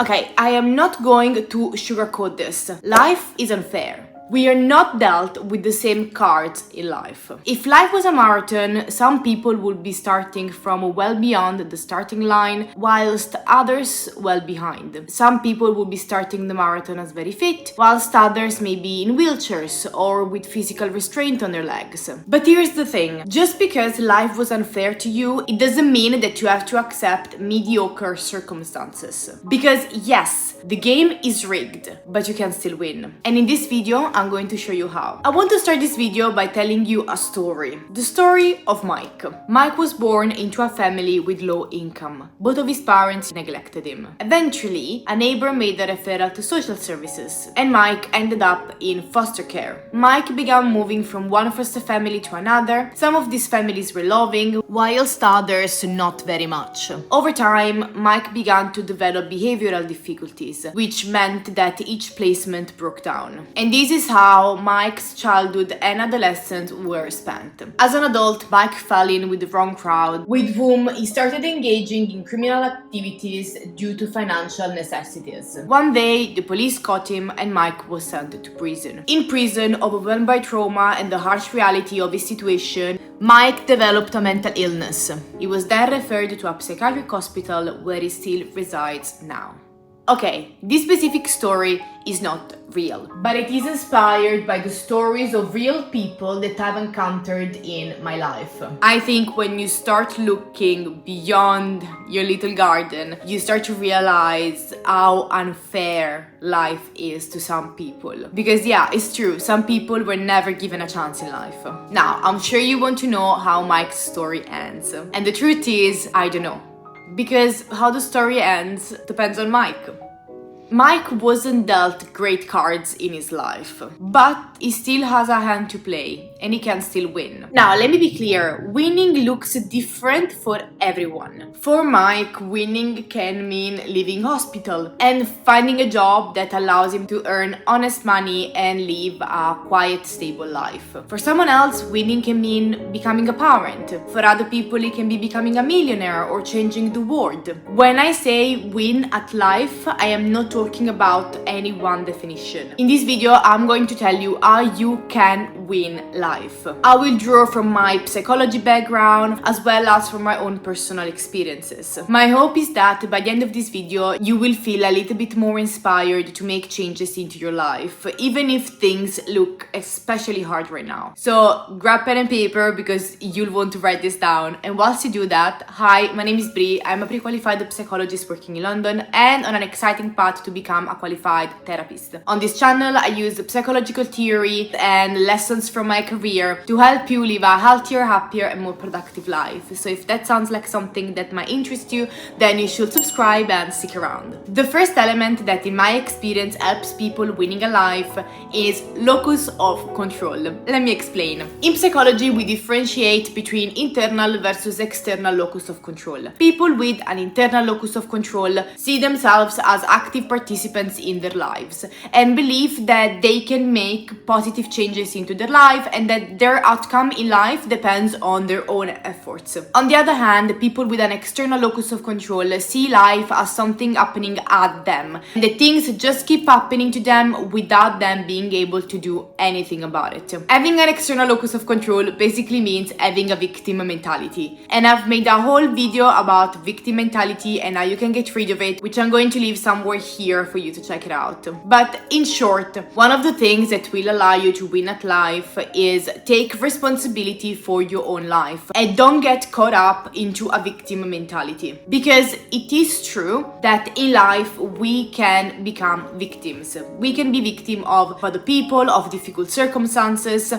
Okay, I am not going to sugarcoat this. Life is unfair. We are not dealt with the same cards in life. If life was a marathon, some people would be starting from well beyond the starting line, whilst others well behind. Some people would be starting the marathon as very fit, whilst others may be in wheelchairs or with physical restraint on their legs. But here's the thing, just because life was unfair to you, it doesn't mean that you have to accept mediocre circumstances. Because yes, the game is rigged, but you can still win. And in this video, I'm going to show you how. I want to start this video by telling you a story. The story of Mike. Mike was born into a family with low income. Both of his parents neglected him. Eventually, a neighbor made a referral to social services, and Mike ended up in foster care. Mike began moving from one foster family to another. Some of these families were loving, whilst others not very much. Over time, Mike began to develop behavioral difficulties, which meant that each placement broke down. And this is how Mike's childhood and adolescence were spent. As an adult, Mike fell in with the wrong crowd, with whom he started engaging in criminal activities due to financial necessities. One day, the police caught him and Mike was sent to prison. In prison, overwhelmed by trauma and the harsh reality of his situation, Mike developed a mental illness. He was then referred to a psychiatric hospital where he still resides now. Okay, this specific story is not real, but it is inspired by the stories of real people that I've encountered in my life. I think when you start looking beyond your little garden, you start to realize how unfair life is to some people. Because yeah, it's true, some people were never given a chance in life. Now, I'm sure you want to know how Mike's story ends. And the truth is, I don't know. Because how the story ends depends on Mike. Mike wasn't dealt great cards in his life, but he still has a hand to play and he can still win. Now, let me be clear, winning looks different for everyone. For Mike, winning can mean leaving hospital and finding a job that allows him to earn honest money and live a quiet, stable life. For someone else, winning can mean becoming a parent. For other people, it can be becoming a millionaire or changing the world. When I say win at life, I am not talking about any one definition. In this video, I'm going to tell you how you can win life. I will draw from my psychology background as well as from my own personal experiences. My hope is that by the end of this video, you will feel a little bit more inspired to make changes into your life, even if things look especially hard right now. So grab pen and paper because you'll want to write this down. And whilst you do that, hi, my name is Bri. I'm a pre-qualified psychologist working in London and on an exciting path to become a qualified therapist. On this channel, I use psychological theory and lessons from my career to help you live a healthier, happier, and more productive life. So if that sounds like something that might interest you, then you should subscribe and stick around. The first element that in my experience helps people winning a life is locus of control. Let me explain. In psychology, we differentiate between internal versus external locus of control. People with an internal locus of control see themselves as active participants in their lives and believe that they can make positive changes into their life and that their outcome in life depends on their own efforts. On the other hand, people with an external locus of control see life as something happening at them, and that things just keep happening to them without them being able to do anything about it. Having an external locus of control basically means having a victim mentality, and I've made a whole video about victim mentality and how you can get rid of it, which I'm going to leave somewhere here for you to check it out. But in short, one of the things that will allow you to win at life is take responsibility for your own life and don't get caught up into a victim mentality. Because it is true that in life we can become victims. We can be victim of other people, of difficult circumstances.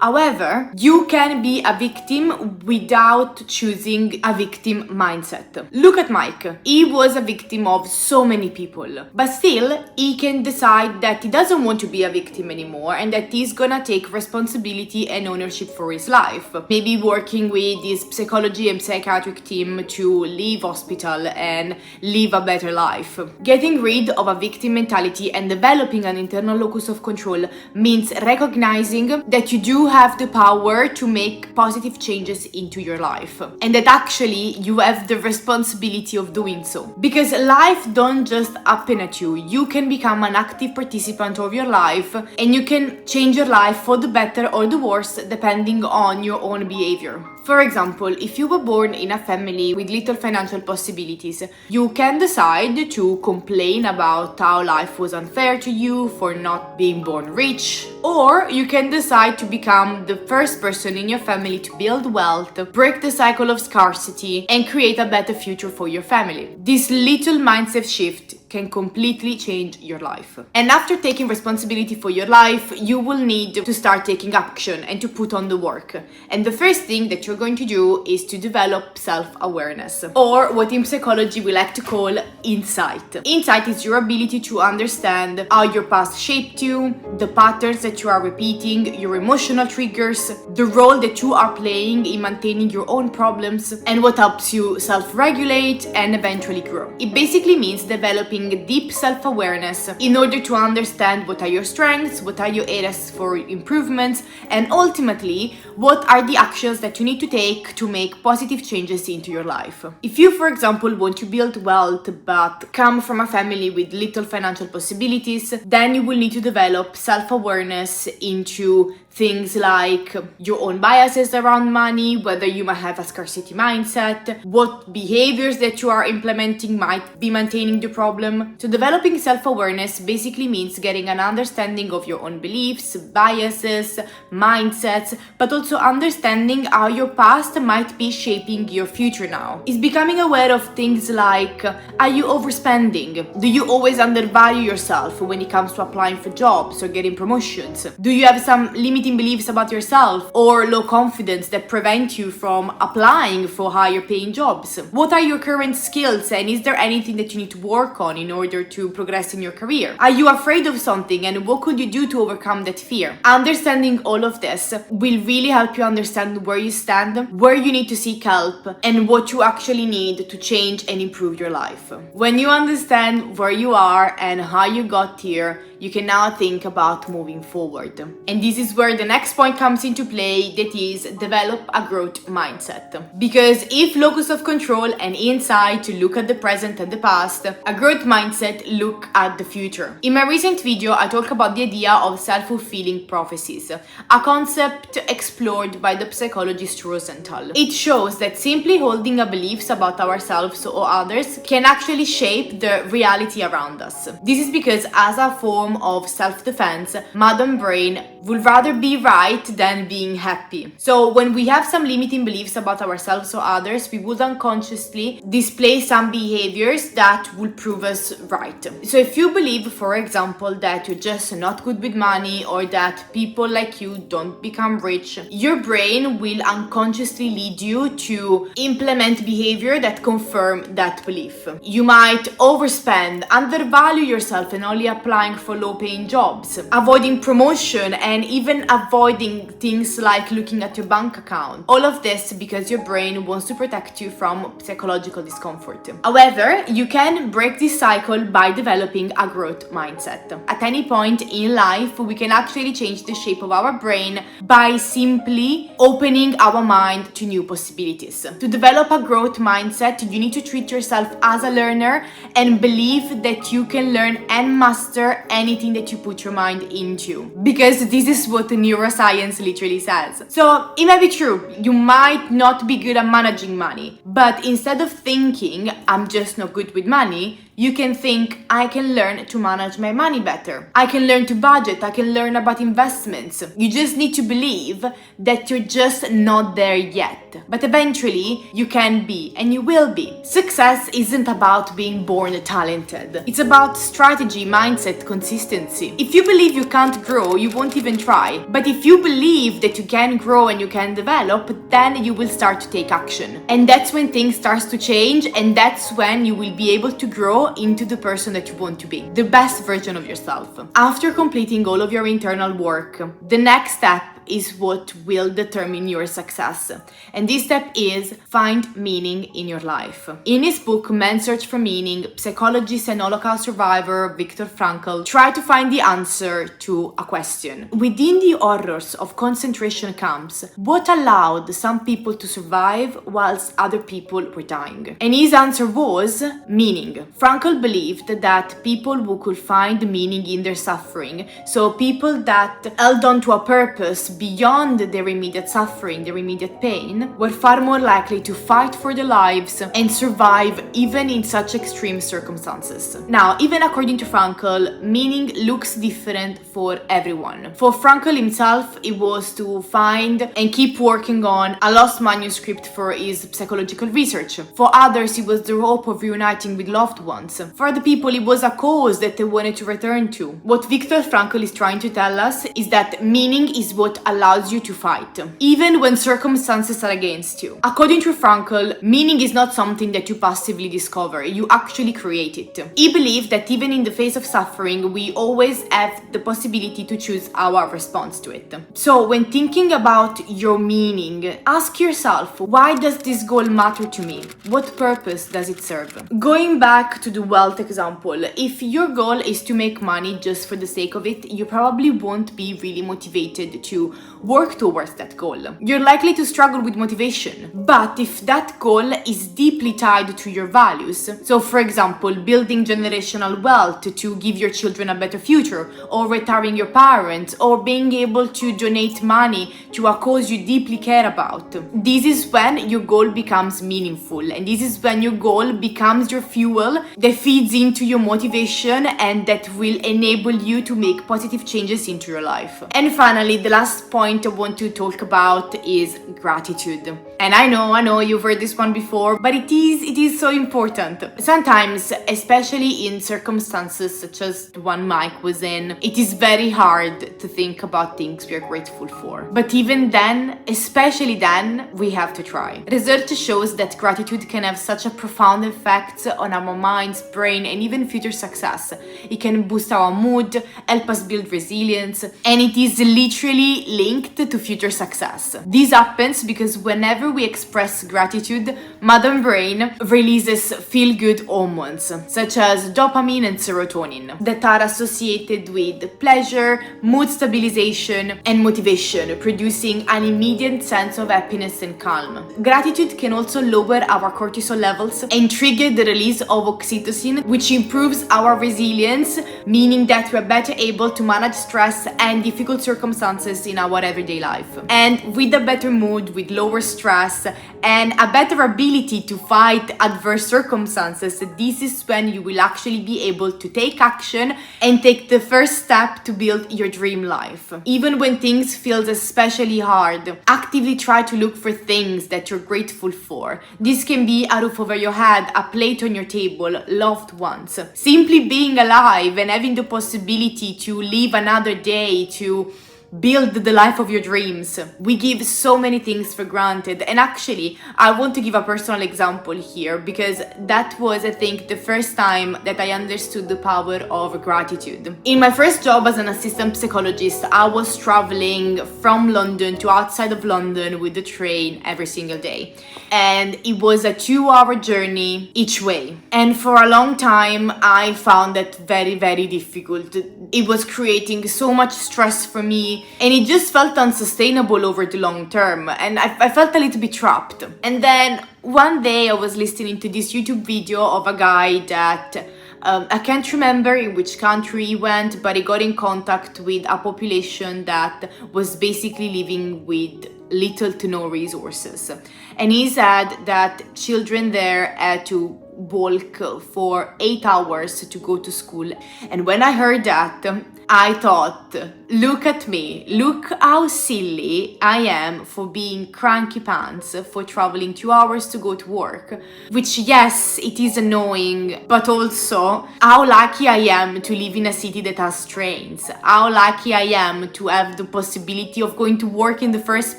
However, you can be a victim without choosing a victim mindset. Look at Mike. He was a victim of so many people, but still he can decide that he doesn't want to be a victim anymore and that he's gonna take responsibility and ownership for his life. Maybe working with his psychology and psychiatric team to leave hospital and live a better life. Getting rid of a victim mentality and developing an internal locus of control means recognizing that you do have the power to make positive changes into your life, and that actually you have the responsibility of doing so. Because life don't just happen at you. You can become an active participant of your life, and you can change your life for the better or the worse depending on your own behavior. For example, if you were born in a family with little financial possibilities, you can decide to complain about how life was unfair to you for not being born rich, or you can decide to become the first person in your family to build wealth, break the cycle of scarcity, and create a better future for your family. This little mindset shift can completely change your life. And after taking responsibility for your life, you will need to start taking action and to put on the work. And the first thing that you're going to do is to develop self-awareness, or what in psychology we like to call insight. Insight is your ability to understand how your past shaped you, the patterns that you are repeating, your emotional triggers, the role that you are playing in maintaining your own problems, and what helps you self-regulate and eventually grow. It basically means developing deep self-awareness in order to understand what are your strengths, what are your areas for improvements, and ultimately what are the actions that you need to take to make positive changes into your life. If you, for example, want to build wealth but come from a family with little financial possibilities, then you will need to develop self-awareness into things like your own biases around money, whether you might have a scarcity mindset, what behaviors that you are implementing might be maintaining the problem. So developing self-awareness basically means getting an understanding of your own beliefs, biases, mindsets, but also understanding how your past might be shaping your future now. It's becoming aware of things like, are you overspending? Do you always undervalue yourself when it comes to applying for jobs or getting promotions? Do you have some limiting beliefs about yourself or low confidence that prevent you from applying for higher paying jobs? What are your current skills, and is there anything that you need to work on in order to progress in your career? Are you afraid of something, and what could you do to overcome that fear? Understanding all of this will really help you understand where you stand, where you need to seek help, and what you actually need to change and improve your life. When you understand where you are and how you got here, you can now think about moving forward. And this is where the next point comes into play, that is, develop a growth mindset. Because if locus of control and insight look at the present and the past, a growth mindset look at the future. In my recent video, I talk about the idea of self-fulfilling prophecies, a concept explored by the psychologist Rosenthal. It shows that simply holding a beliefs about ourselves or others can actually shape the reality around us. This is because as a form of self-defense, modern brain would rather be right than being happy. So when we have some limiting beliefs about ourselves or others, we would unconsciously display some behaviors that will prove us right. So if you believe, for example, that you're just not good with money, or that people like you don't become rich, your brain will unconsciously lead you to implement behavior that confirm that belief. You might overspend, undervalue yourself and only applying for low-paying jobs, avoiding promotion, and even avoiding things like looking at your bank account. All of this because your brain wants to protect you from psychological discomfort. However, you can break this cycle by developing a growth mindset. At any point in life, we can actually change the shape of our brain by simply opening our mind to new possibilities. To develop a growth mindset, you need to treat yourself as a learner and believe that you can learn and master anything that you put your mind into, because this is what the neuroscience literally says. So it might be true, you might not be good at managing money, but instead of thinking I'm just not good with money, you can think, I can learn to manage my money better. I can learn to budget. I can learn about investments. You just need to believe that you're just not there yet. But eventually, you can be, and you will be. Success isn't about being born talented. It's about strategy, mindset, consistency. If you believe you can't grow, you won't even try. But if you believe that you can grow and you can develop, then you will start to take action. And that's when things start to change, and that's when you will be able to grow into the person that you want to be, the best version of yourself. After completing all of your internal work, the next step is what will determine your success. And this step is find meaning in your life. In his book, Man's Search for Meaning, psychologist and Holocaust survivor Viktor Frankl tried to find the answer to a question. Within the horrors of concentration camps, what allowed some people to survive whilst other people were dying? And his answer was meaning. Frankl believed that people who could find meaning in their suffering, so people that held on to a purpose beyond their immediate suffering, their immediate pain, were far more likely to fight for their lives and survive even in such extreme circumstances. Now, even according to Frankl, meaning looks different for everyone. For Frankl himself, it was to find and keep working on a lost manuscript for his psychological research. For others, it was the hope of reuniting with loved ones. For other people, it was a cause that they wanted to return to. What Viktor Frankl is trying to tell us is that meaning is what allows you to fight, even when circumstances are against you. According to Frankl, meaning is not something that you passively discover, you actually create it. He believed that even in the face of suffering, we always have the possibility to choose our response to it. So when thinking about your meaning, ask yourself, why does this goal matter to me? What purpose does it serve? Going back to the wealth example, if your goal is to make money just for the sake of it, you probably won't be really motivated to work towards that goal. You're likely to struggle with motivation. But if that goal is deeply tied to your values, so for example, building generational wealth to give your children a better future, or retiring your parents, or being able to donate money to a cause you deeply care about, this is when your goal becomes meaningful, and this is when your goal becomes your fuel that feeds into your motivation and that will enable you to make positive changes into your life. And finally, the last point I want to talk about is gratitude. And I know you've heard this one before, but it is so important. Sometimes, especially in circumstances such as the one Mike was in, it is very hard to think about things we are grateful for. But even then, especially then, we have to try. Research shows that gratitude can have such a profound effect on our minds, brain, and even future success. It can boost our mood, help us build resilience, and it is literally linked to future success. This happens because whenever we express gratitude, modern brain releases feel-good hormones such as dopamine and serotonin that are associated with pleasure, mood stabilization, and motivation, producing an immediate sense of happiness and calm. Gratitude can also lower our cortisol levels and trigger the release of oxytocin, which improves our resilience, meaning that we are better able to manage stress and difficult circumstances in our everyday life. And with a better mood, with lower stress, and a better ability to fight adverse circumstances, this is when you will actually be able to take action and take the first step to build your dream life. Even when things feel especially hard, actively try to look for things that you're grateful for. This can be a roof over your head, a plate on your table, loved ones. Simply being alive and having the possibility to live another day, to build the life of your dreams. We give so many things for granted, and actually I want to give a personal example here because that was, I think, the first time that I understood the power of gratitude. In my first job as an assistant psychologist, I was traveling from London to outside of London with the train every single day, and it was a 2-hour journey each way, and for a long time I found that very, very difficult. It was creating so much stress for me, and it just felt unsustainable over the long term, and I felt a little bit trapped. And then one day I was listening to this YouTube video of a guy that I can't remember in which country he went, but he got in contact with a population that was basically living with little to no resources. And he said that children there had to walk for 8 hours to go to school. And when I heard that, I thought, look at me, look how silly I am for being cranky pants, for traveling 2 hours to go to work. Which, yes, it is annoying, but also how lucky I am to live in a city that has trains. How lucky I am to have the possibility of going to work in the first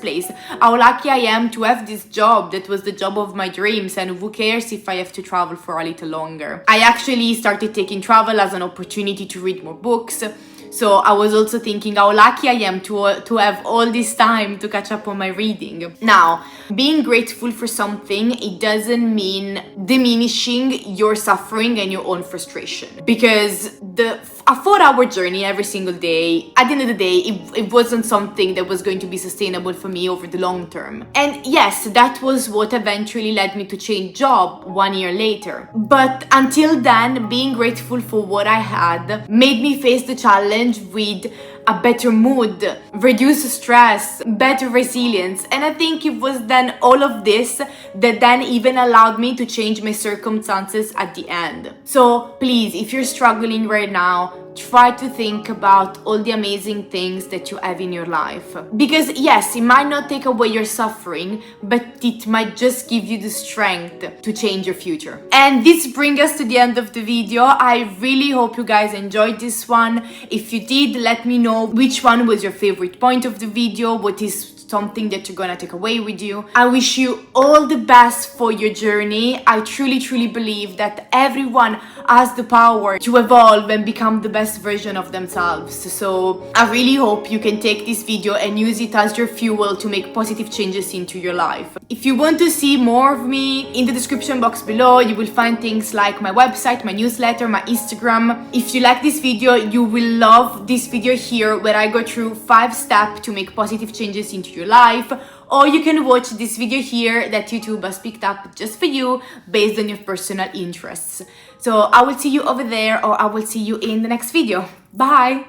place. How lucky I am to have this job that was the job of my dreams, and who cares if I have to travel for a little longer. I actually started taking travel as an opportunity to read more books, So I was also thinking how lucky I am to have all this time to catch up on my reading. Now, being grateful for something, it doesn't mean diminishing your suffering and your own frustration. Because a 4-hour journey every single day, at the end of the day, it wasn't something that was going to be sustainable for me over the long term. And yes, that was what eventually led me to change job 1 year later. But until then, being grateful for what I had made me face the challenge with a better mood, reduce stress, better resilience. And I think it was then all of this that then even allowed me to change my circumstances at the end. So please, if you're struggling right now, try to think about all the amazing things that you have in your life. Because yes, it might not take away your suffering, but it might just give you the strength to change your future. And this brings us to the end of the video. I really hope you guys enjoyed this one. If you did, let me know which one was your favorite point of the video, what is something that you're gonna take away with you. I wish you all the best for your journey. I truly believe that everyone has the power to evolve and become the best version of themselves. So I really hope you can take this video and use it as your fuel to make positive changes into your life. If you want to see more of me, in the description box below you will find things like my website, my newsletter, my Instagram. If you like this video, you will love this video here where I go through 5 steps to make positive changes into your life. Or you can watch this video here that YouTube has picked up just for you based on your personal interests. So I will see you over there, or I will see you in the next video. Bye!